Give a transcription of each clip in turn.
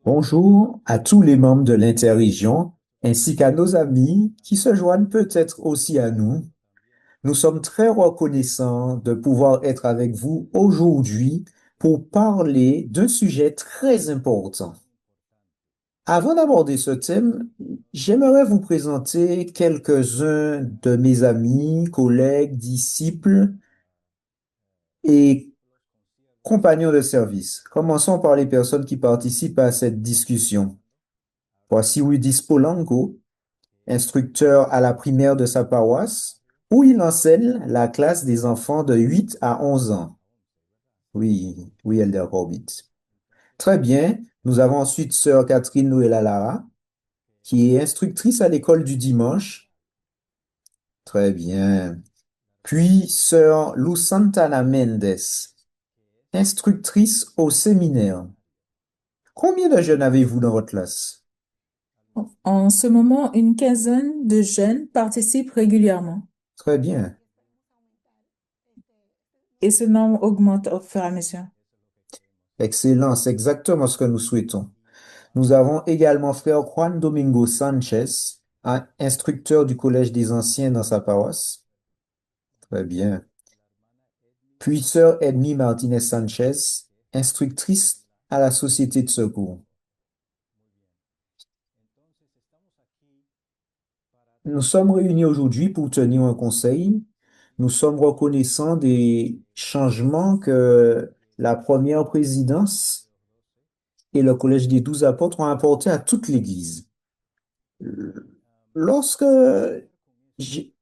Bonjour à tous les membres de l'interrégion ainsi qu'à nos amis qui se joignent peut-être aussi à nous. Nous sommes très reconnaissants de pouvoir être avec vous aujourd'hui pour parler d'un sujet très important. Avant d'aborder ce thème, j'aimerais vous présenter quelques-uns de mes amis, collègues, disciples et compagnons de service. Commençons par les personnes qui participent à cette discussion. Voici Rudis Polanco, instructeur à la primaire de sa paroisse, où il enseigne la classe des enfants de 8 à 11 ans. Oui, oui, Elder Corbett. Très bien. Nous avons ensuite sœur Catherine Noëlla Lara, qui est instructrice à l'école du dimanche. Très bien. Puis sœur Lou Santana Mendes, instructrice au séminaire. Combien de jeunes avez-vous dans votre classe? En ce moment, une quinzaine de jeunes participent régulièrement Très bien. et ce nombre augmente au fur et à mesure. Excellent, c'est exactement ce que nous souhaitons. Nous avons également frère Juan Domingo Sanchez, un instructeur du Collège des Anciens dans sa paroisse. Très bien. Puis sœur Edmi Martinez Sanchez, instructrice à la Société de secours. Nous sommes réunis aujourd'hui pour tenir un conseil. Nous sommes reconnaissants des changements que la première présidence et le Collège des 12 apôtres ont apportés à toute l'Église. Lorsque j'ai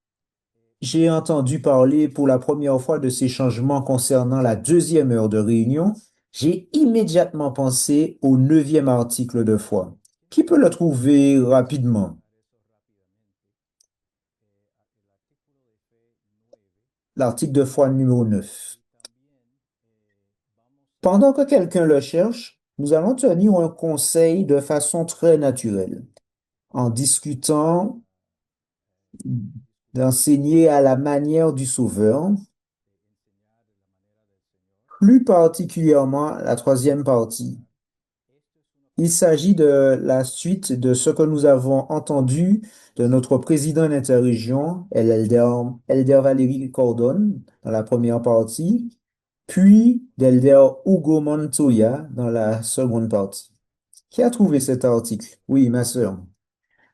J'ai entendu parler pour la première fois de ces changements concernant la deuxième heure de réunion. J'ai immédiatement pensé au neuvième article de foi. Qui peut le trouver rapidement? L'article de foi numéro 9. Pendant que quelqu'un le cherche, nous allons tenir un conseil de façon très naturelle, en discutant d'enseigner à la manière du Sauveur, plus particulièrement la troisième partie. Il s'agit de la suite de ce que nous avons entendu de notre président d'interrégion, Elder Valérie Cordon, dans la première partie, puis d'Elder Hugo Montoya dans la seconde partie. Qui a trouvé cet article? Oui, ma sœur.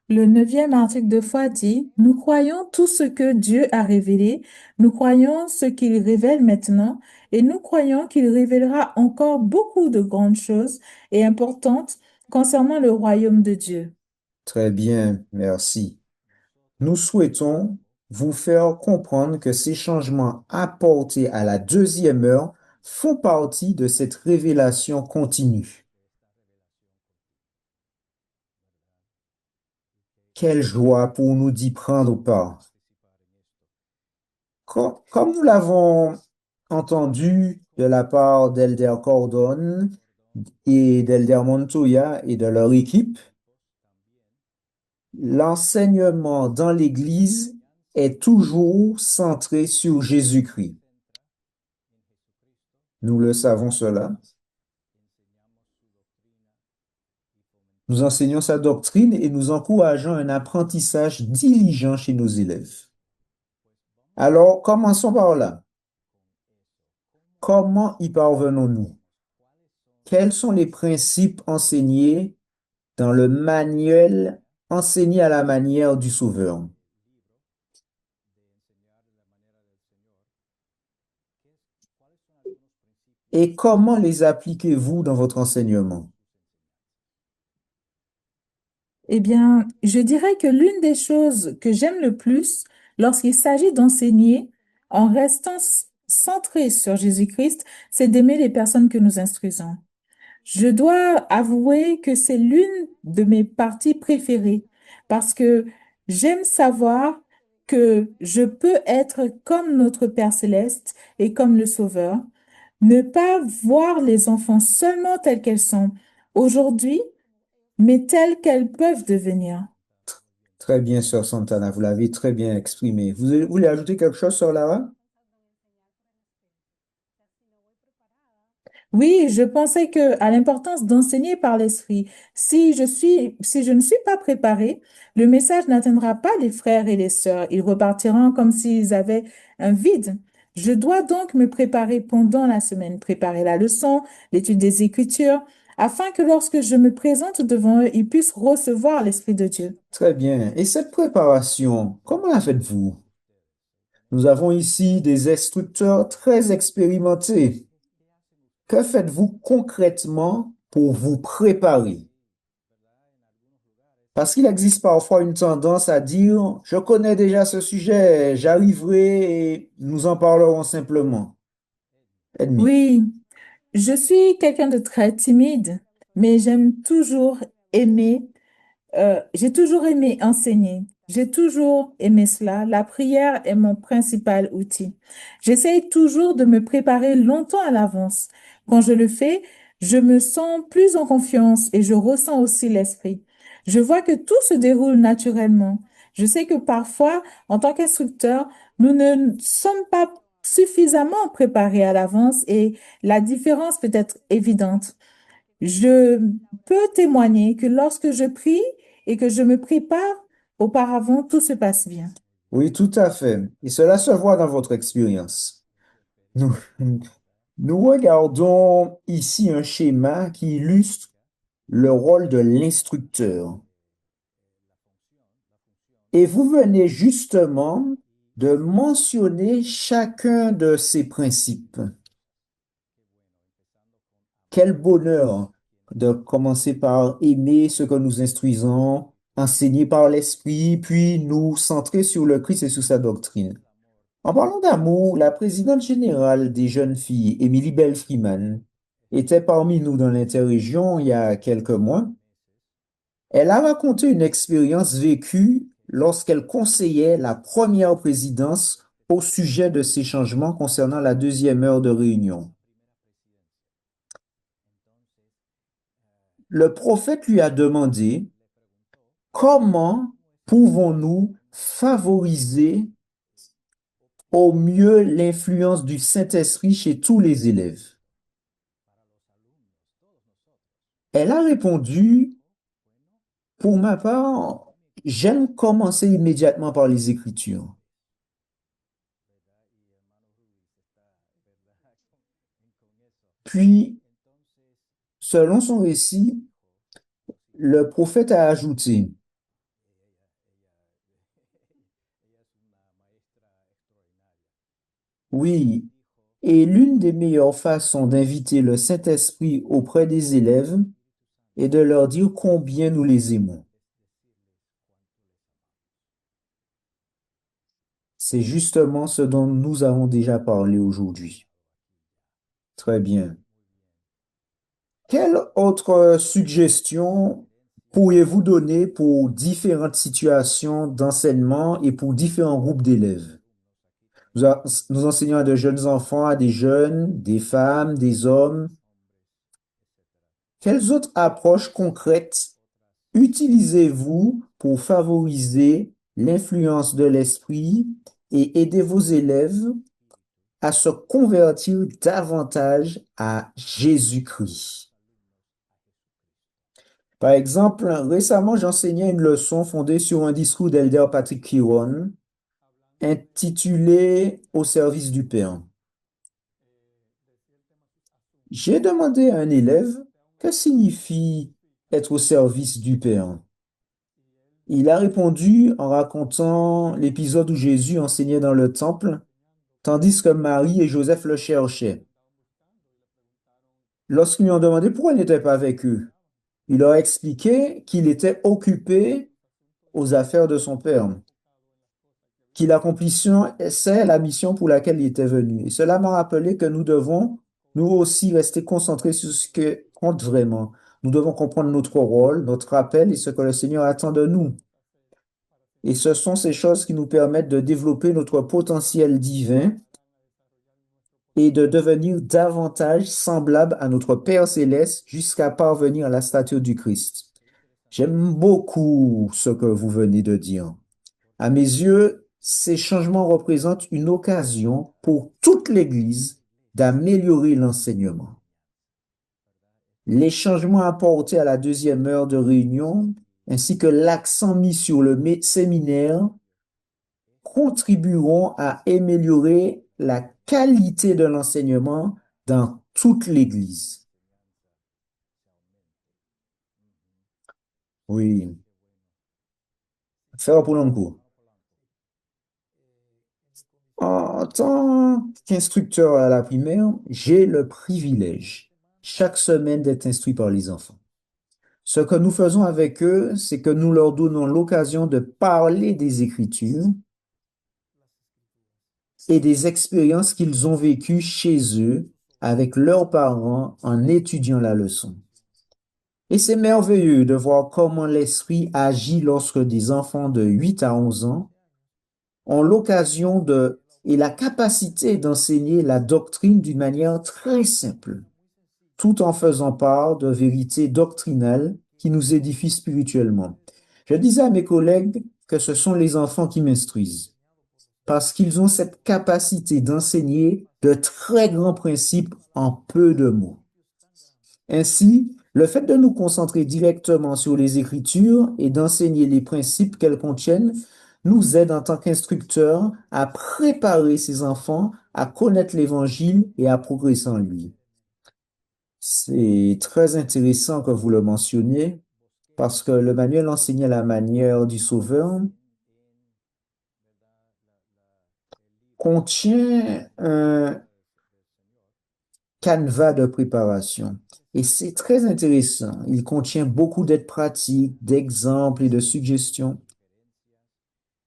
Le neuvième article de foi dit, nous croyons tout ce que Dieu a révélé, nous croyons ce qu'il révèle maintenant, et nous croyons qu'il révélera encore beaucoup de grandes choses et importantes concernant le royaume de Dieu. Très bien, merci. Nous souhaitons vous faire comprendre que ces changements apportés à la deuxième heure font partie de cette révélation continue. Quelle joie pour nous d'y prendre part. Comme nous l'avons entendu de la part d'Elder Cordon et d'Elder Montoya et de leur équipe, l'enseignement dans l'Église est toujours centré sur Jésus-Christ. Nous le savons cela. Nous enseignons sa doctrine et nous encourageons un apprentissage diligent chez nos élèves. Alors, commençons par là. Comment y parvenons-nous? Quels sont les principes enseignés dans le manuel enseigné à la manière du Sauveur? Et comment les appliquez-vous dans votre enseignement? Eh bien, je dirais que l'une des choses que j'aime le plus lorsqu'il s'agit d'enseigner en restant centré sur Jésus-Christ, c'est d'aimer les personnes que nous instruisons. Je dois avouer que c'est l'une de mes parties préférées parce que j'aime savoir que je peux être comme notre Père céleste et comme le Sauveur, ne pas voir les enfants seulement tels qu'elles sont aujourd'hui, mais telles qu'elles peuvent devenir. Très bien, Sœur Santana, vous l'avez très bien exprimé. Vous voulez ajouter quelque chose, Sœur Lara? Oui, je pensais que à l'importance d'enseigner par l'esprit. Si je ne suis pas préparée, le message n'atteindra pas les frères et les sœurs. Ils repartiront comme s'ils avaient un vide. Je dois donc me préparer pendant la semaine, préparer la leçon, l'étude des Écritures, afin que lorsque je me présente devant eux, ils puissent recevoir l'Esprit de Dieu. Très bien. Et cette préparation, comment la faites-vous? Nous avons ici des instructeurs très expérimentés. Que faites-vous concrètement pour vous préparer? Parce qu'il existe parfois une tendance à dire, je connais déjà ce sujet, j'arriverai et nous en parlerons simplement. Ennemi. Oui, je suis quelqu'un de très timide, mais j'ai toujours aimé enseigner. J'ai toujours aimé cela. La prière est mon principal outil. J'essaye toujours de me préparer longtemps à l'avance. Quand je le fais, je me sens plus en confiance et je ressens aussi l'esprit. Je vois que tout se déroule naturellement. Je sais que parfois, en tant qu'instructeur, nous ne sommes pas suffisamment préparés à l'avance et la différence peut être évidente. Je peux témoigner que lorsque je prie et que je me prépare auparavant, tout se passe bien. Oui, tout à fait. Et cela se voit dans votre expérience. Nous, nous regardons ici un schéma qui illustre le rôle de l'instructeur. Et vous venez justement de mentionner chacun de ces principes. Quel bonheur de commencer par aimer ce que nous instruisons, enseigner par l'esprit, puis nous centrer sur le Christ et sur sa doctrine. En parlant d'amour, la présidente générale des jeunes filles, Émilie Bell Freeman, était parmi nous dans l'interrégion il y a quelques mois. Elle a raconté une expérience vécue lorsqu'elle conseillait la première présidence au sujet de ces changements concernant la deuxième heure de réunion. Le prophète lui a demandé, comment pouvons-nous favoriser au mieux l'influence du Saint-Esprit chez tous les élèves? Elle a répondu, pour ma part, j'aime commencer immédiatement par les Écritures. Puis, selon son récit, le prophète a ajouté, oui, et l'une des meilleures façons d'inviter le Saint-Esprit auprès des élèves est de leur dire combien nous les aimons. C'est justement ce dont nous avons déjà parlé aujourd'hui. Très bien. Quelle autre suggestion pourriez-vous donner pour différentes situations d'enseignement et pour différents groupes d'élèves? Nous enseignons à de jeunes enfants, à des jeunes, des femmes, des hommes. Quelles autres approches concrètes utilisez-vous pour favoriser l'influence de l'esprit et aider vos élèves à se convertir davantage à Jésus-Christ? Par exemple, récemment, j'enseignais une leçon fondée sur un discours d'Elder Patrick Kiron intitulé Au service du Père. J'ai demandé à un élève que signifie être au service du Père. Il a répondu en racontant l'épisode où Jésus enseignait dans le temple, tandis que Marie et Joseph le cherchaient. Lorsqu'ils lui ont demandé pourquoi il n'était pas avec eux, il leur a expliqué qu'il était occupé aux affaires de son Père, qu'il accomplissait la mission pour laquelle il était venu. Et cela m'a rappelé que nous devons, nous aussi, rester concentrés sur ce que compte vraiment. Nous devons comprendre notre rôle, notre appel et ce que le Seigneur attend de nous. Et ce sont ces choses qui nous permettent de développer notre potentiel divin et de devenir davantage semblables à notre Père céleste jusqu'à parvenir à la stature du Christ. J'aime beaucoup ce que vous venez de dire. À mes yeux, ces changements représentent une occasion pour toute l'Église d'améliorer l'enseignement. Les changements apportés à la deuxième heure de réunion, ainsi que l'accent mis sur le séminaire, contribueront à améliorer la qualité de l'enseignement dans toute l'Église. Oui, faire pour l'encours. En tant qu'instructeur à la primaire, j'ai le privilège chaque semaine d'être instruit par les enfants. Ce que nous faisons avec eux, c'est que nous leur donnons l'occasion de parler des Écritures et des expériences qu'ils ont vécues chez eux avec leurs parents en étudiant la leçon. Et c'est merveilleux de voir comment l'esprit agit lorsque des enfants de 8 à 11 ans ont l'occasion de et la capacité d'enseigner la doctrine d'une manière très simple, tout en faisant part de vérités doctrinales qui nous édifient spirituellement. Je disais à mes collègues que ce sont les enfants qui m'instruisent, parce qu'ils ont cette capacité d'enseigner de très grands principes en peu de mots. Ainsi, le fait de nous concentrer directement sur les Écritures et d'enseigner les principes qu'elles contiennent nous aide en tant qu'instructeurs à préparer ces enfants à connaître l'Évangile et à progresser en lui. C'est très intéressant que vous le mentionniez parce que le manuel enseigné à la manière du Sauveur contient un canevas de préparation. Et c'est très intéressant. Il contient beaucoup d'aides pratiques, d'exemples et de suggestions.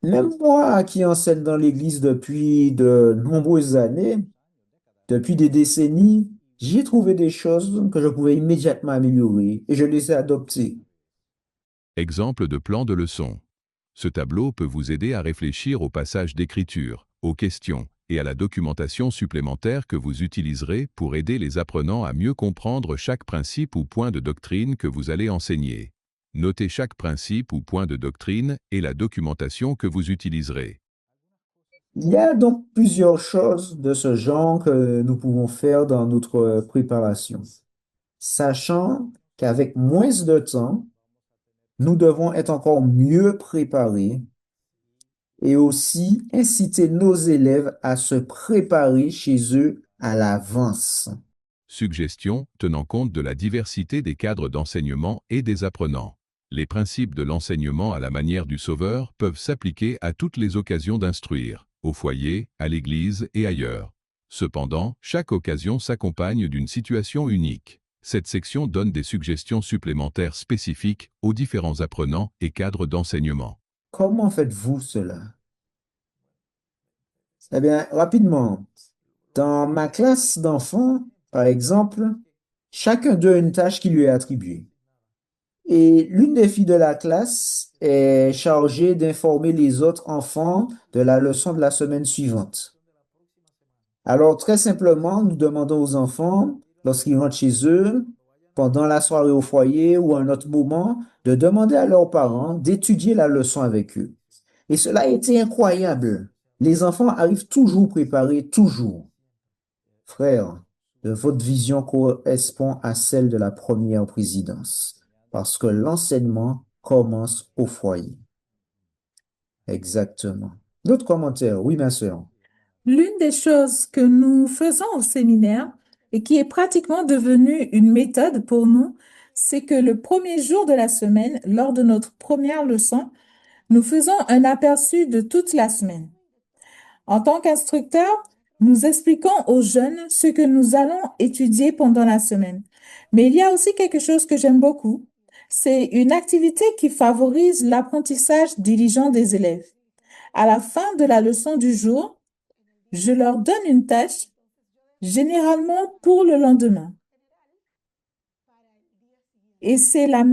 Même moi qui enseigne dans l'Église depuis de nombreuses années, depuis des décennies, j'y ai trouvé des choses que je pouvais immédiatement améliorer et je les ai adoptées. Exemple de plan de leçon. Ce tableau peut vous aider à réfléchir aux passages d'écriture, aux questions et à la documentation supplémentaire que vous utiliserez pour aider les apprenants à mieux comprendre chaque principe ou point de doctrine que vous allez enseigner. Notez chaque principe ou point de doctrine et la documentation que vous utiliserez. Il y a donc plusieurs choses de ce genre que nous pouvons faire dans notre préparation, sachant qu'avec moins de temps, nous devons être encore mieux préparés et aussi inciter nos élèves à se préparer chez eux à l'avance. Suggestions tenant compte de la diversité des cadres d'enseignement et des apprenants. Les principes de l'enseignement à la manière du Sauveur peuvent s'appliquer à toutes les occasions d'instruire, au foyer, à l'église et ailleurs. Cependant, chaque occasion s'accompagne d'une situation unique. Cette section donne des suggestions supplémentaires spécifiques aux différents apprenants et cadres d'enseignement. Comment faites-vous cela? Eh bien, rapidement, dans ma classe d'enfants, par exemple, chacun d'eux a une tâche qui lui est attribuée. Et l'une des filles de la classe est chargée d'informer les autres enfants de la leçon de la semaine suivante. Alors, très simplement, nous demandons aux enfants, lorsqu'ils rentrent chez eux, pendant la soirée au foyer ou à un autre moment, de demander à leurs parents d'étudier la leçon avec eux. Et cela a été incroyable. Les enfants arrivent toujours préparés, toujours. Frère, votre vision correspond à celle de la première présidence, parce que l'enseignement commence au foyer. Exactement. D'autres commentaires? Oui, ma sœur. L'une des choses que nous faisons au séminaire et qui est pratiquement devenue une méthode pour nous, c'est que le premier jour de la semaine, lors de notre première leçon, nous faisons un aperçu de toute la semaine. En tant qu'instructeur, nous expliquons aux jeunes ce que nous allons étudier pendant la semaine. Mais il y a aussi quelque chose que j'aime beaucoup. C'est une activité qui favorise l'apprentissage diligent des élèves. À la fin de la leçon du jour, je leur donne une tâche, généralement pour le lendemain. Et c'est la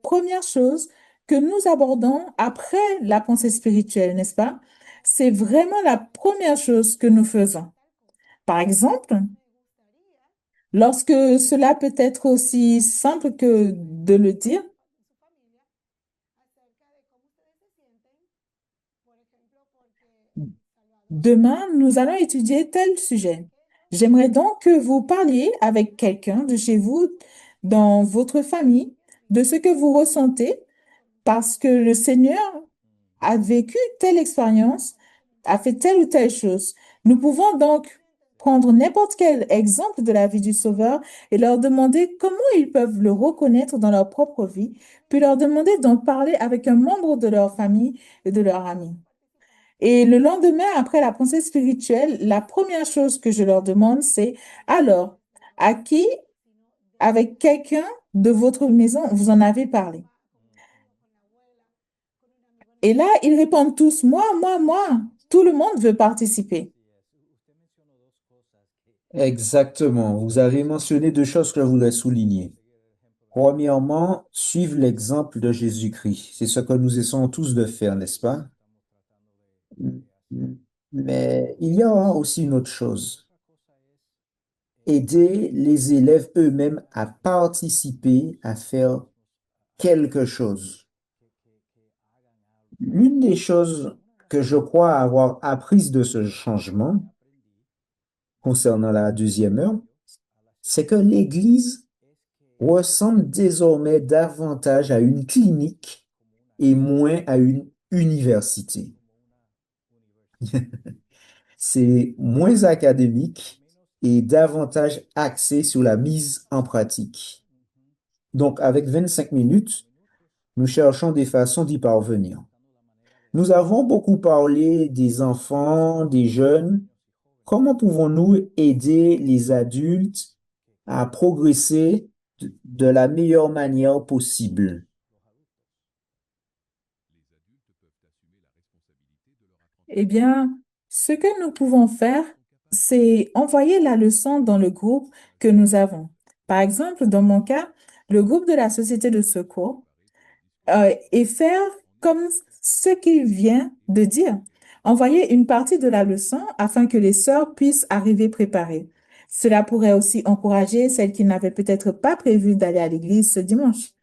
première chose que nous abordons après la pensée spirituelle, n'est-ce pas? C'est vraiment la première chose que nous faisons. Par exemple, lorsque cela peut être aussi simple que de le dire, demain, nous allons étudier tel sujet. J'aimerais donc que vous parliez avec quelqu'un de chez vous, dans votre famille, de ce que vous ressentez, parce que le Seigneur a vécu telle expérience, a fait telle ou telle chose. Nous pouvons donc prendre n'importe quel exemple de la vie du Sauveur et leur demander comment ils peuvent le reconnaître dans leur propre vie, puis leur demander d'en parler avec un membre de leur famille et de leurs amis. Et le lendemain, après la pensée spirituelle, la première chose que je leur demande, c'est alors, à qui, avec quelqu'un de votre maison, vous en avez parlé? Et là, ils répondent tous, moi, moi, moi. Tout le monde veut participer. Exactement. Vous avez mentionné deux choses que je voudrais souligner. Premièrement, suivre l'exemple de Jésus-Christ. C'est ce que nous essayons tous de faire, n'est-ce pas? Mais il y a aussi une autre chose. Aider les élèves eux-mêmes à participer, à faire quelque chose. L'une des choses que je crois avoir apprises de ce changement concernant la deuxième heure, c'est que l'Église ressemble désormais davantage à une clinique et moins à une université. C'est moins académique et davantage axé sur la mise en pratique. Donc, avec 25 minutes, nous cherchons des façons d'y parvenir. Nous avons beaucoup parlé des enfants, des jeunes. Comment pouvons-nous aider les adultes à progresser de la meilleure manière possible? Eh bien, ce que nous pouvons faire, c'est envoyer la leçon dans le groupe que nous avons. Par exemple, dans mon cas, le groupe de la Société de secours, et faire comme ce qu'il vient de dire. Envoyer une partie de la leçon afin que les sœurs puissent arriver préparées. Cela pourrait aussi encourager celles qui n'avaient peut-être pas prévu d'aller à l'église ce dimanche.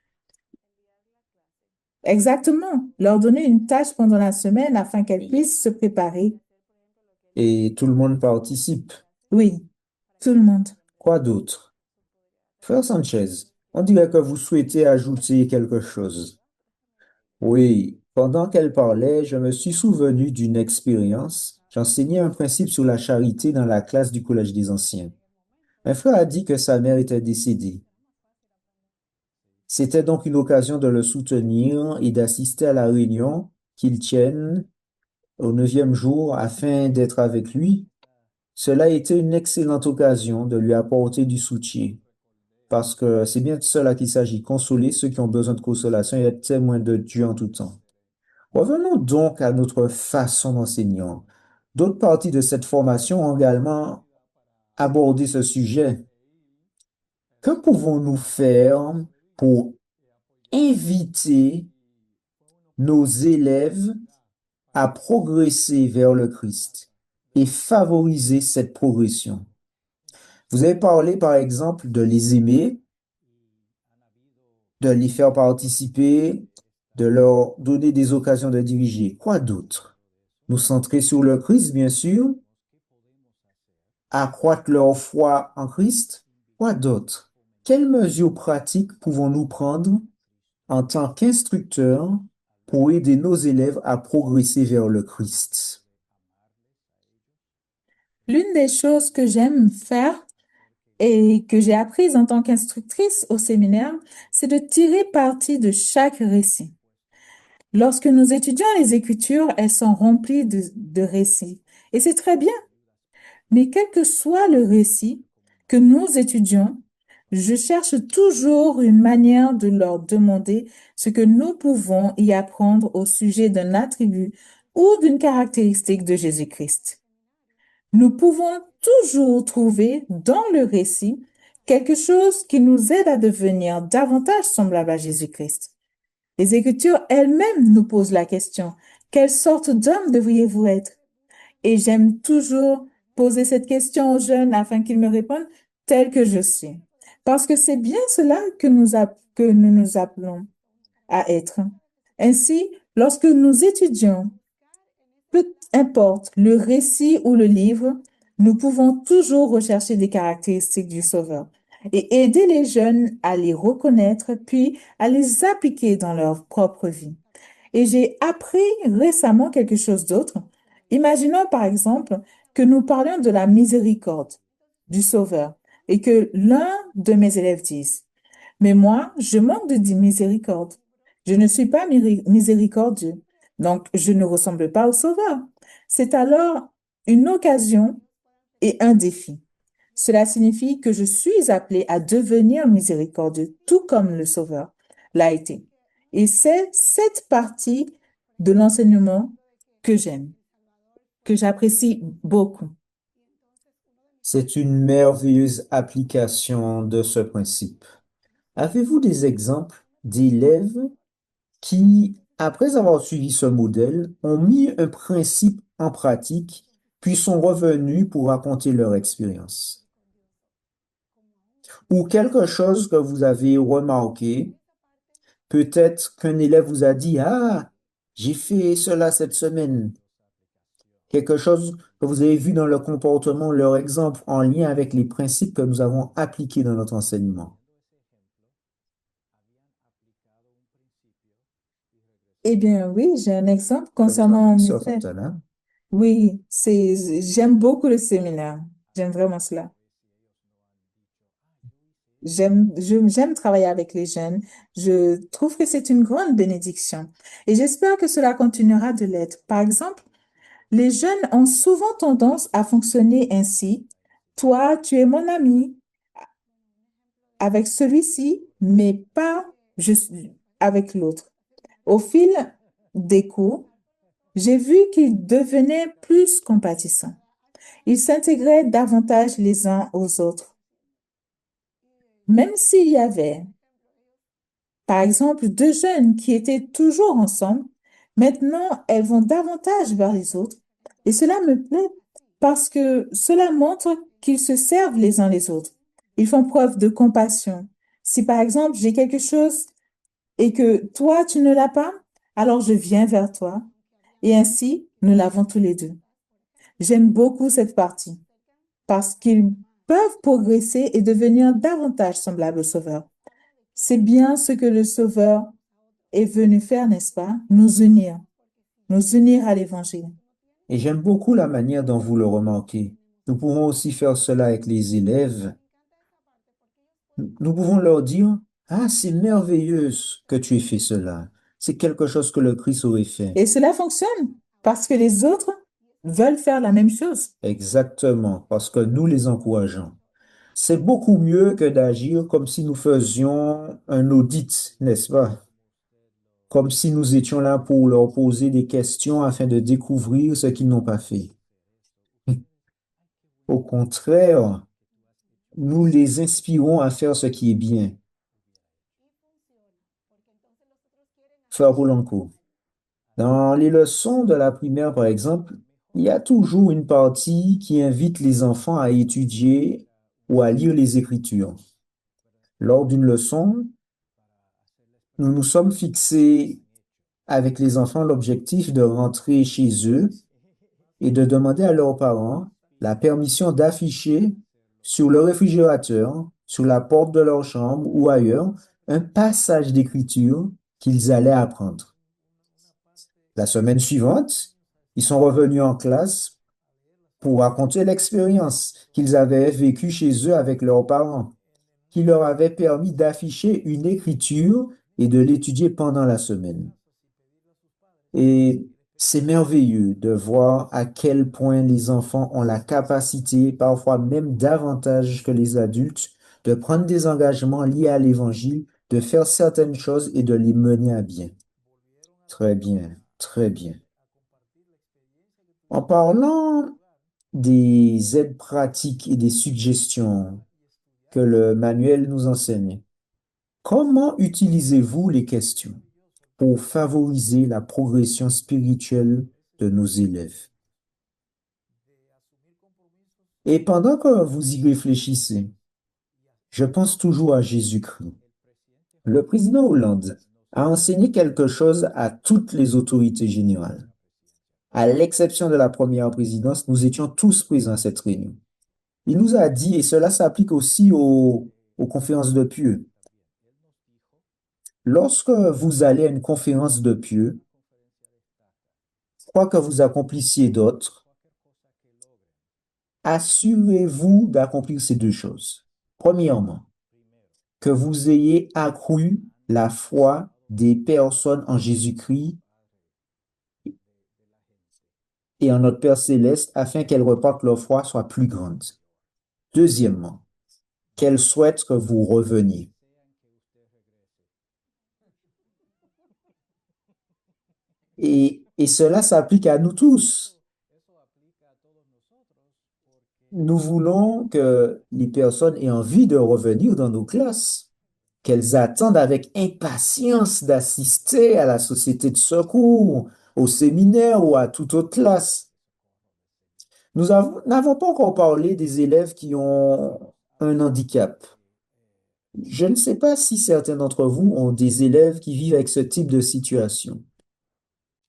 Exactement. Leur donner une tâche pendant la semaine afin qu'elles puissent se préparer. Et tout le monde participe. Oui, tout le monde. Quoi d'autre? Frère Sanchez, on dirait que vous souhaitez ajouter quelque chose. Oui, pendant qu'elle parlait, je me suis souvenu d'une expérience. J'enseignais un principe sur la charité dans la classe du Collège des Anciens. Un frère a dit que sa mère était décédée. C'était donc une occasion de le soutenir et d'assister à la réunion qu'ils tiennent au neuvième jour afin d'être avec lui. Cela a été une excellente occasion de lui apporter du soutien parce que c'est bien de cela qu'il s'agit, consoler ceux qui ont besoin de consolation et être témoins de Dieu en tout temps. Revenons donc à notre façon d'enseigner. D'autres parties de cette formation ont également abordé ce sujet. Que pouvons-nous faire pour inviter nos élèves à progresser vers le Christ et favoriser cette progression? Vous avez parlé, par exemple, de les aimer, de les faire participer, de leur donner des occasions de diriger. Quoi d'autre? Nous centrer sur le Christ, bien sûr, accroître leur foi en Christ. Quoi d'autre? Quelles mesures pratiques pouvons-nous prendre en tant qu'instructeurs pour aider nos élèves à progresser vers le Christ? L'une des choses que j'aime faire et que j'ai apprises en tant qu'instructrice au séminaire, c'est de tirer parti de chaque récit. Lorsque nous étudions les Écritures, elles sont remplies de récits. Et c'est très bien. Mais quel que soit le récit que nous étudions, je cherche toujours une manière de leur demander ce que nous pouvons y apprendre au sujet d'un attribut ou d'une caractéristique de Jésus-Christ. Nous pouvons toujours trouver dans le récit quelque chose qui nous aide à devenir davantage semblable à Jésus-Christ. Les Écritures elles-mêmes nous posent la question, quelle sorte d'homme devriez-vous être? Et j'aime toujours poser cette question aux jeunes afin qu'ils me répondent tel que je suis. Parce que c'est bien cela que nous nous appelons à être. Ainsi, lorsque nous étudions, peu importe le récit ou le livre, Nous pouvons toujours rechercher des caractéristiques du Sauveur et aider les jeunes à les reconnaître, puis à les appliquer dans leur propre vie. Et j'ai appris récemment quelque chose d'autre. Imaginons par exemple que nous parlions de la miséricorde du Sauveur et que l'un de mes élèves dise, mais moi, je manque de miséricorde. Je ne suis pas miséricordieux. Donc, je ne ressemble pas au Sauveur. C'est alors une occasion et un défi. Cela signifie que je suis appelé à devenir miséricordieux, tout comme le Sauveur l'a été. Et c'est cette partie de l'enseignement que j'aime, que j'apprécie beaucoup. C'est une merveilleuse application de ce principe. Avez-vous des exemples d'élèves qui, après avoir suivi ce modèle, ont mis un principe en pratique, puis sont revenus pour raconter leur expérience? Ou quelque chose que vous avez remarqué, peut-être qu'un élève vous a dit, ah, j'ai fait cela cette semaine. Quelque chose que vous avez vu dans leur comportement, leur exemple en lien avec les principes que nous avons appliqués dans notre enseignement. Eh bien, oui, j'ai un exemple Que vous avez concernant mes sorti élèves. tout à l'heure. Oui, j'aime beaucoup le séminaire. J'aime vraiment cela. J'aime travailler avec les jeunes. Je trouve que c'est une grande bénédiction et j'espère que cela continuera de l'être. Par exemple, les jeunes ont souvent tendance à fonctionner ainsi. Toi, tu es mon ami avec celui-ci, mais pas juste avec l'autre. Au fil des cours, j'ai vu qu'ils devenaient plus compatissants. Ils s'intégraient davantage les uns aux autres. Même s'il y avait, par exemple, deux jeunes qui étaient toujours ensemble, maintenant elles vont davantage vers les autres. Et cela me plaît parce que cela montre qu'ils se servent les uns les autres. Ils font preuve de compassion. Si par exemple j'ai quelque chose et que toi tu ne l'as pas, alors je viens vers toi. Et ainsi, nous l'avons tous les deux. J'aime beaucoup cette partie parce qu'ils peuvent progresser et devenir davantage semblables au Sauveur. C'est bien ce que le Sauveur est venu faire, n'est-ce pas? Nous unir à l'Évangile. Et j'aime beaucoup la manière dont vous le remarquez. Nous pouvons aussi faire cela avec les élèves. Nous pouvons leur dire, ah, c'est merveilleux que tu aies fait cela. C'est quelque chose que le Christ aurait fait. Et cela fonctionne parce que les autres veulent faire la même chose. Exactement, parce que nous les encourageons. C'est beaucoup mieux que d'agir comme si nous faisions un audit, n'est-ce pas? Comme si nous étions là pour leur poser des questions afin de découvrir ce qu'ils n'ont pas fait. Au contraire, nous les inspirons à faire ce qui est bien. Frère Polanco, dans les leçons de la primaire, par exemple, il y a toujours une partie qui invite les enfants à étudier ou à lire les Écritures. Lors d'une leçon, nous nous sommes fixés avec les enfants l'objectif de rentrer chez eux et de demander à leurs parents la permission d'afficher sur le réfrigérateur, sur la porte de leur chambre ou ailleurs, un passage d'écriture qu'ils allaient apprendre. La semaine suivante, ils sont revenus en classe pour raconter l'expérience qu'ils avaient vécue chez eux avec leurs parents, qui leur avait permis d'afficher une écriture et de l'étudier pendant la semaine. Et c'est merveilleux de voir à quel point les enfants ont la capacité, parfois même davantage que les adultes, de prendre des engagements liés à l'Évangile, de faire certaines choses et de les mener à bien. Très bien, très bien. En parlant des aides pratiques et des suggestions que le manuel nous enseigne, comment utilisez-vous les questions pour favoriser la progression spirituelle de nos élèves? Et pendant que vous y réfléchissez, je pense toujours à Jésus-Christ. Le président Hollande a enseigné quelque chose à toutes les autorités générales. À l'exception de la première présidence, nous étions tous présents à cette réunion. Il nous a dit, et cela s'applique aussi aux conférences de pieux, lorsque vous allez à une conférence de pieux, quoi que vous accomplissiez d'autre, assurez-vous d'accomplir ces deux choses. Premièrement, que vous ayez accru la foi des personnes en Jésus-Christ et en notre Père céleste afin qu'elles repartent leur foi soit plus grande. Deuxièmement, qu'elles souhaitent que vous reveniez. Et cela s'applique à nous tous. Nous voulons que les personnes aient envie de revenir dans nos classes, qu'elles attendent avec impatience d'assister à la société de secours, au séminaire ou à toute autre classe. N'avons pas encore parlé des élèves qui ont un handicap. Je ne sais pas si certains d'entre vous ont des élèves qui vivent avec ce type de situation.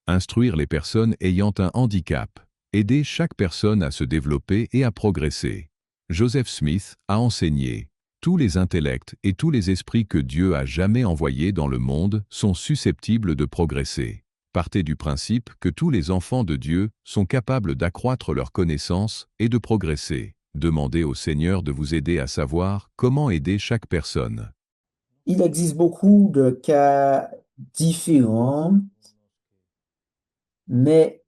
Instruire les personnes ayant un handicap. Aider chaque personne à se développer et à progresser. Joseph Smith a enseigné. Tous les intellects et tous les esprits que Dieu a jamais envoyés dans le monde sont susceptibles de progresser. Partez du principe que tous les enfants de Dieu sont capables d'accroître leurs connaissances et de progresser. Demandez au Seigneur de vous aider à savoir comment aider chaque personne. Il existe beaucoup de cas différents, mais,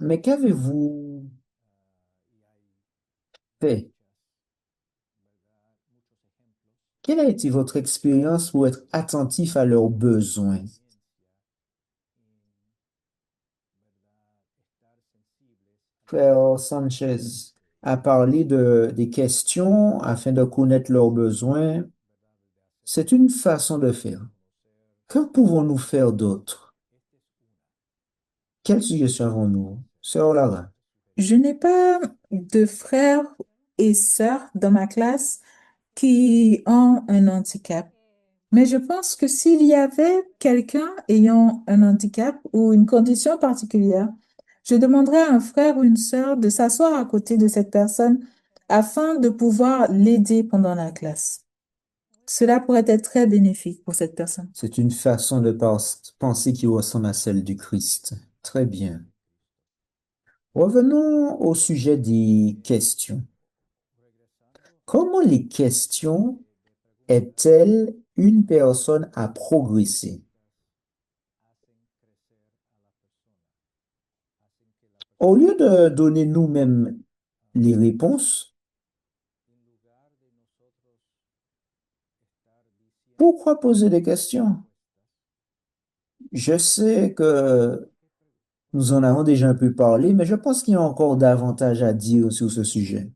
mais qu'avez-vous fait? Quelle a été votre expérience pour être attentif à leurs besoins? Frère Sanchez a parlé des questions afin de connaître leurs besoins. C'est une façon de faire. Que pouvons-nous faire d'autre? Quelle suggestion avons-nous? Sœur Lara, Je n'ai pas de frères et sœurs dans ma classe qui ont un handicap. Mais je pense que s'il y avait quelqu'un ayant un handicap ou une condition particulière, je demanderais à un frère ou une sœur de s'asseoir à côté de cette personne afin de pouvoir l'aider pendant la classe. Cela pourrait être très bénéfique pour cette personne. c'est une façon de penser qui ressemble à celle du Christ. Très bien. Revenons au sujet des questions. Comment les questions aident-elles une personne à progresser? Au lieu de donner nous-mêmes les réponses, pourquoi poser des questions? Je sais que nous en avons déjà un peu parlé, mais je pense qu'il y a encore davantage à dire sur ce sujet.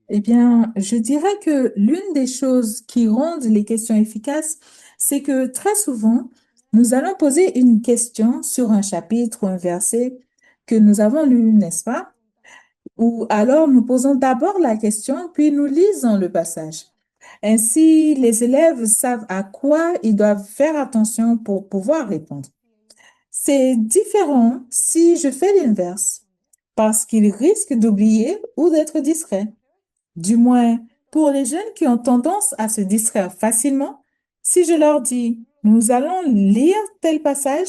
Eh bien, je dirais que l'une des choses qui rendent les questions efficaces, c'est que très souvent, nous allons poser une question sur un chapitre ou un verset que nous avons lu, n'est-ce pas? Ou alors nous posons d'abord la question, puis nous lisons le passage. Ainsi, les élèves savent à quoi ils doivent faire attention pour pouvoir répondre. C'est différent si je fais l'inverse, parce qu'ils risquent d'oublier ou d'être distraits. Du moins, pour les jeunes qui ont tendance à se distraire facilement, si je leur dis, nous allons lire tel passage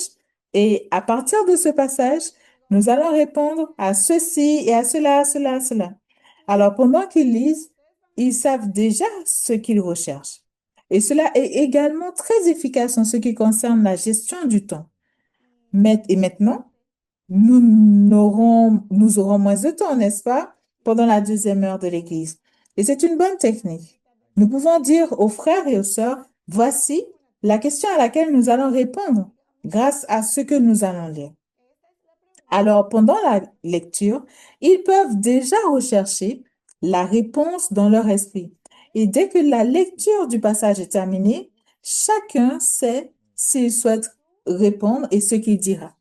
et à partir de ce passage, nous allons répondre à ceci et à cela, à cela, à cela. Alors, pendant qu'ils lisent, ils savent déjà ce qu'ils recherchent. Et cela est également très efficace en ce qui concerne la gestion du temps. Et maintenant, nous aurons moins de temps, n'est-ce pas, pendant la deuxième heure de l'Église. Et c'est une bonne technique. Nous pouvons dire aux frères et aux sœurs, voici la question à laquelle nous allons répondre grâce à ce que nous allons lire. Alors, pendant la lecture, ils peuvent déjà rechercher la réponse dans leur esprit. Et dès que la lecture du passage est terminée, chacun sait s'il souhaite répondre et ce qu'il dira.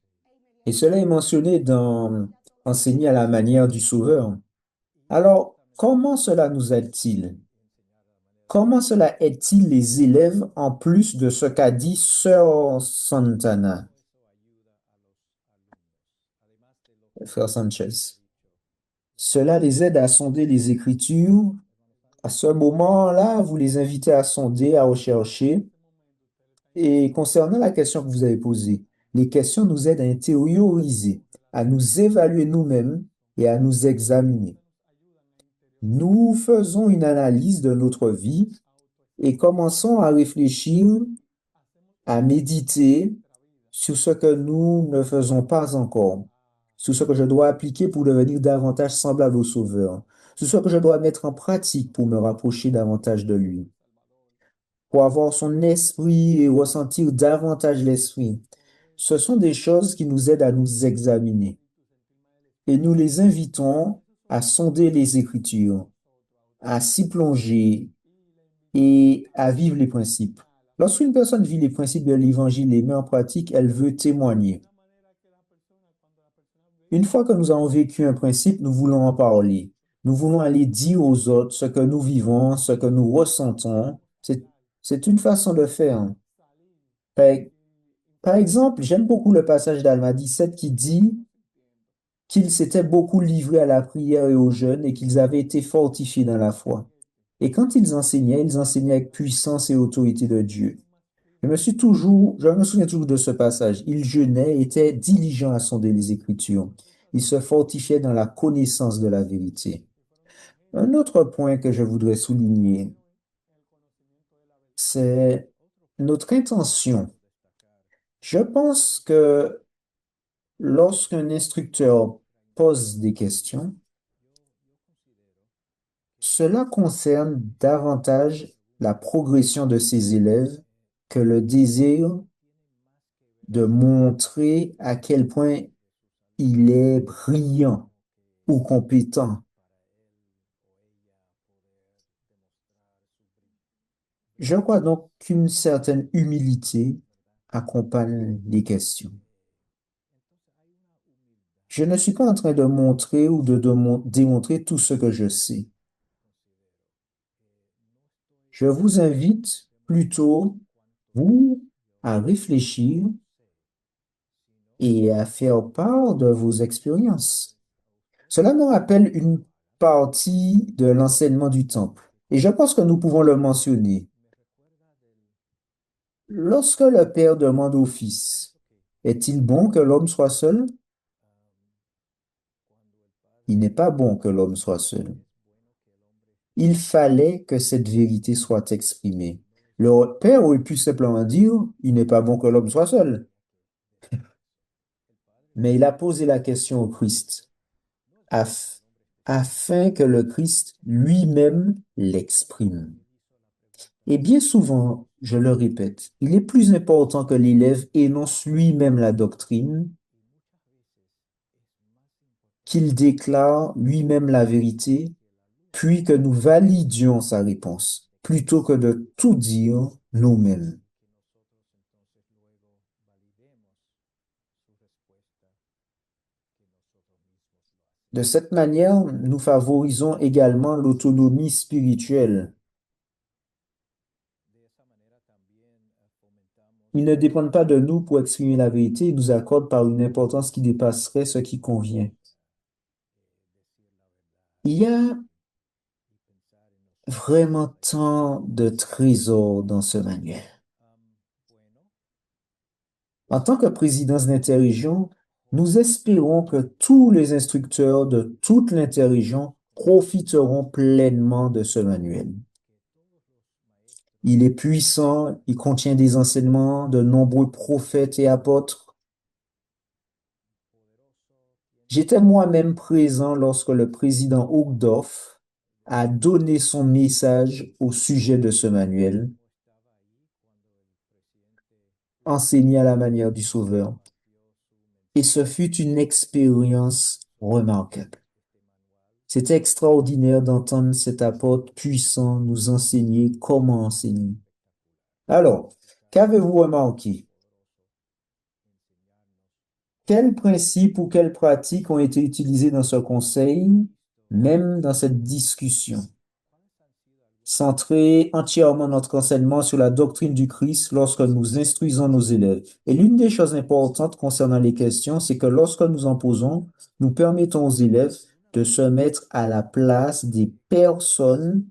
Et cela est mentionné dans Enseigner à la manière du Sauveur. Alors, comment cela nous aide-t-il? Comment cela aide-t-il les élèves en plus de ce qu'a dit Sœur Santana, frère Sanchez? Cela les aide à sonder les Écritures. À ce moment-là, vous les invitez à sonder, à rechercher. Et concernant la question que vous avez posée, les questions nous aident à intérioriser, à nous évaluer nous-mêmes et à nous examiner. Nous faisons une analyse de notre vie et commençons à réfléchir, à méditer sur ce que nous ne faisons pas encore, sur ce que je dois appliquer pour devenir davantage semblable au Sauveur, sur ce que je dois mettre en pratique pour me rapprocher davantage de lui, pour avoir son esprit et ressentir davantage l'esprit. Ce sont des choses qui nous aident à nous examiner. Et nous les invitons à sonder les Écritures, à s'y plonger et à vivre les principes. Lorsqu'une personne vit les principes de l'Évangile et les met en pratique, elle veut témoigner. Une fois que nous avons vécu un principe, nous voulons en parler. Nous voulons aller dire aux autres ce que nous vivons, ce que nous ressentons. C'est une façon de faire. Par, par exemple, j'aime beaucoup le passage d'Alma 17 qui dit qu'ils s'étaient beaucoup livrés à la prière et au jeûne et qu'ils avaient été fortifiés dans la foi. Et quand ils enseignaient avec puissance et autorité de Dieu. Je me souviens toujours de ce passage. Ils jeûnaient, étaient diligents à sonder les Écritures. Ils se fortifiaient dans la connaissance de la vérité. Un autre point que je voudrais souligner, c'est notre intention. Je pense que lorsqu'un instructeur pose des questions, cela concerne davantage la progression de ses élèves que le désir de montrer à quel point il est brillant ou compétent. Je crois donc qu'une certaine humilité accompagne les questions. Je ne suis pas en train de montrer ou de démontrer tout ce que je sais. Je vous invite plutôt, vous, à réfléchir et à faire part de vos expériences. Cela me rappelle une partie de l'enseignement du temple, et je pense que nous pouvons le mentionner. Lorsque le Père demande au Fils, est-il bon que l'homme soit seul? Il n'est pas bon que l'homme soit seul. Il fallait que cette vérité soit exprimée. Le Père aurait pu simplement dire, il n'est pas bon que l'homme soit seul. Mais il a posé la question au Christ, af- afin que le Christ lui-même l'exprime. Et bien souvent, je le répète, il est plus important que l'élève énonce lui-même la doctrine, qu'il déclare lui-même la vérité, puis que nous validions sa réponse, plutôt que de tout dire nous-mêmes. De cette manière, nous favorisons également l'autonomie spirituelle. Ils ne dépendent pas de nous pour exprimer la vérité, ils nous accordent par une importance qui dépasserait ce qui convient. Il y a vraiment tant de trésors dans ce manuel. En tant que présidence d'interrégion, nous espérons que tous les instructeurs de toute l'interrégion profiteront pleinement de ce manuel. Il est puissant, il contient des enseignements de nombreux prophètes et apôtres. J'étais moi-même présent lorsque le président Hugdorf a donné son message au sujet de ce manuel, enseigné à la manière du Sauveur. Et ce fut une expérience remarquable. C'était extraordinaire d'entendre cet apôtre puissant nous enseigner comment enseigner. Alors, qu'avez-vous remarqué? Quels principes ou quelles pratiques ont été utilisés dans ce conseil, même dans cette discussion? centrer entièrement notre enseignement sur la doctrine du Christ lorsque nous instruisons nos élèves. Et l'une des choses importantes concernant les questions, c'est que lorsque nous en posons, nous permettons aux élèves de se mettre à la place des personnes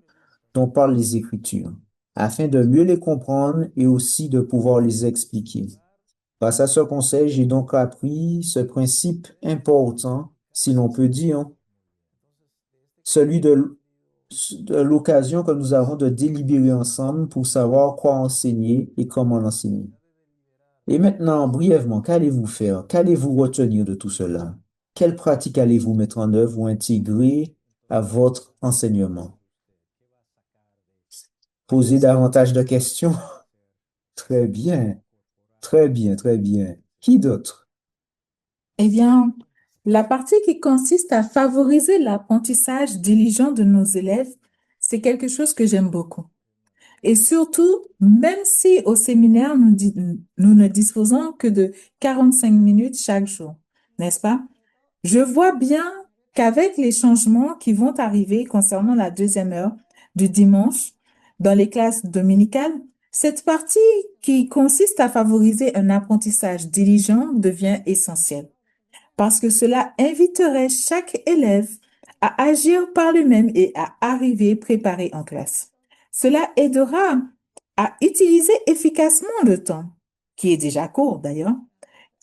dont parlent les Écritures, afin de mieux les comprendre et aussi de pouvoir les expliquer. Grâce à ce conseil, j'ai donc appris ce principe important, si l'on peut dire, celui de l'occasion que nous avons de délibérer ensemble pour savoir quoi enseigner et comment l'enseigner. Et maintenant, brièvement, qu'allez-vous faire? Qu'allez-vous retenir de tout cela? Quelles pratiques allez-vous mettre en œuvre ou intégrer à votre enseignement? Posez davantage de questions. Très bien, très bien, très bien. Qui d'autre? Eh bien, la partie qui consiste à favoriser l'apprentissage diligent de nos élèves, c'est quelque chose que j'aime beaucoup. Et surtout, même si au séminaire, nous ne disposons que de 45 minutes chaque jour, n'est-ce pas? Je vois bien qu'avec les changements qui vont arriver concernant la deuxième heure du dimanche dans les classes dominicales, cette partie qui consiste à favoriser un apprentissage diligent devient essentielle parce que cela inviterait chaque élève à agir par lui-même et à arriver préparé en classe. Cela aidera à utiliser efficacement le temps, qui est déjà court d'ailleurs,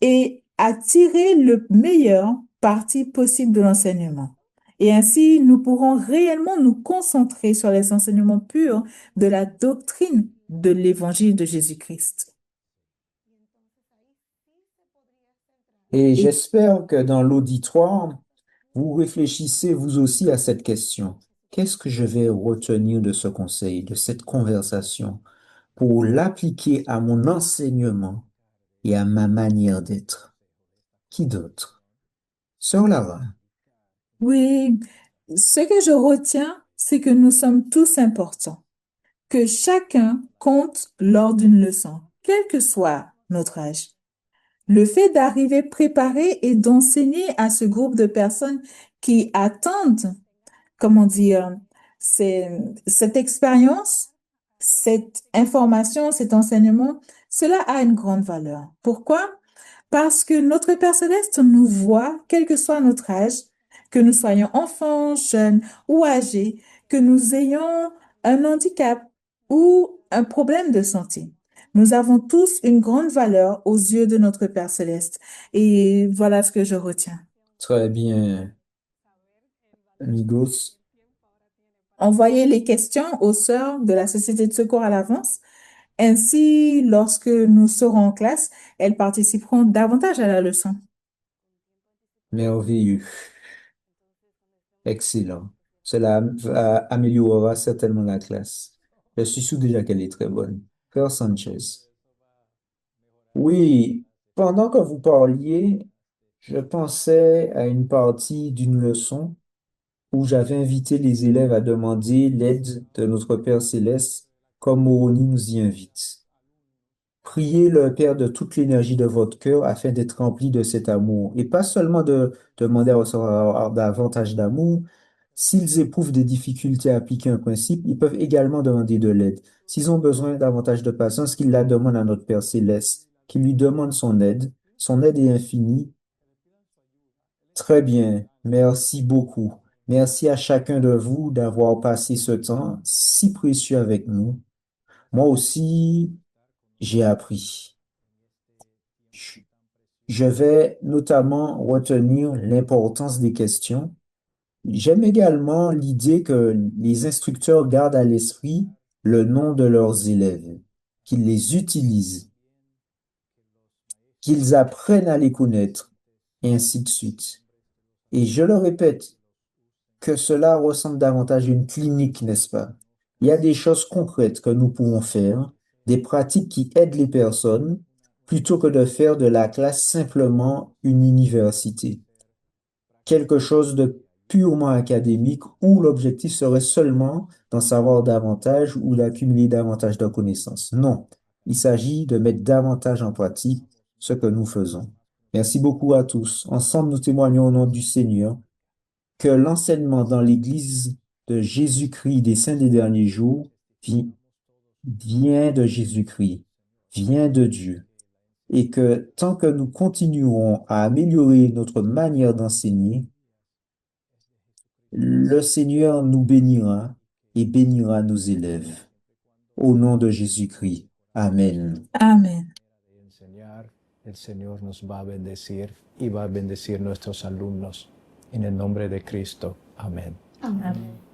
et à tirer le meilleur parti possible de l'enseignement. Et ainsi, nous pourrons réellement nous concentrer sur les enseignements purs de la doctrine de l'évangile de Jésus-Christ. Et Et j'espère que dans l'auditoire, vous réfléchissez vous aussi à cette question. Qu'est-ce que je vais retenir de ce conseil, de cette conversation, pour l'appliquer à mon enseignement et à ma manière d'être? Qui d'autre? Sœur Lara. oui, ce que je retiens, c'est que nous sommes tous importants, que chacun compte lors d'une leçon, quel que soit notre âge. Le fait d'arriver préparé et d'enseigner à ce groupe de personnes qui attendent, comment dire, cette expérience, cette information, cet enseignement, cela a une grande valeur. Pourquoi? Parce que notre Père Céleste nous voit, quel que soit notre âge, que nous soyons enfants, jeunes ou âgés, que nous ayons un handicap ou un problème de santé. Nous avons tous une grande valeur aux yeux de notre Père Céleste. Et voilà ce que je retiens. Très bien, amigos. Envoyez les questions aux sœurs de la Société de secours à l'avance. Ainsi, lorsque nous serons en classe, elles participeront davantage à la leçon. Merveilleux. Excellent. Améliorera certainement la classe. Je suis sûr déjà qu'elle est très bonne. Frère Sanchez. Oui, pendant que vous parliez, je pensais à une partie d'une leçon où j'avais invité les élèves à demander l'aide de notre Père Céleste, comme Moroni nous y invite. Priez le Père de toute l'énergie de votre cœur afin d'être rempli de cet amour. Et pas seulement de demander à recevoir davantage d'amour. S'ils éprouvent des difficultés à appliquer un principe, ils peuvent également demander de l'aide. S'ils ont besoin davantage de patience, qu'ils la demandent à notre Père Céleste, qu'il lui demande son aide. Son aide est infinie. Très bien. Merci beaucoup. Merci à chacun de vous d'avoir passé ce temps si précieux avec nous. Moi aussi, j'ai appris. Je je vais notamment retenir l'importance des questions. J'aime également l'idée que les instructeurs gardent à l'esprit le nom de leurs élèves, qu'ils les utilisent, qu'ils apprennent à les connaître, et ainsi de suite. Et je le répète, que cela ressemble davantage à une clinique, n'est-ce pas? Il y a des choses concrètes que nous pouvons faire, des pratiques qui aident les personnes, plutôt que de faire de la classe simplement une université, quelque chose de purement académique où l'objectif serait seulement d'en savoir davantage ou d'accumuler davantage de connaissances. Non, il s'agit de mettre davantage en pratique ce que nous faisons. Merci beaucoup à tous. Ensemble, nous témoignons au nom du Seigneur que l'enseignement dans l'Église de Jésus-Christ des saints des derniers jours vient de Jésus-Christ, vient de Dieu. Et que tant que nous continuerons à améliorer notre manière d'enseigner, le Seigneur nous bénira et bénira nos élèves. Au nom de Jésus-Christ. Amen. Amen. De enseñar, el Señor nos va a bendecir y va a bendecir nuestros alumnos. En el nombre de Cristo. Amén. Amen.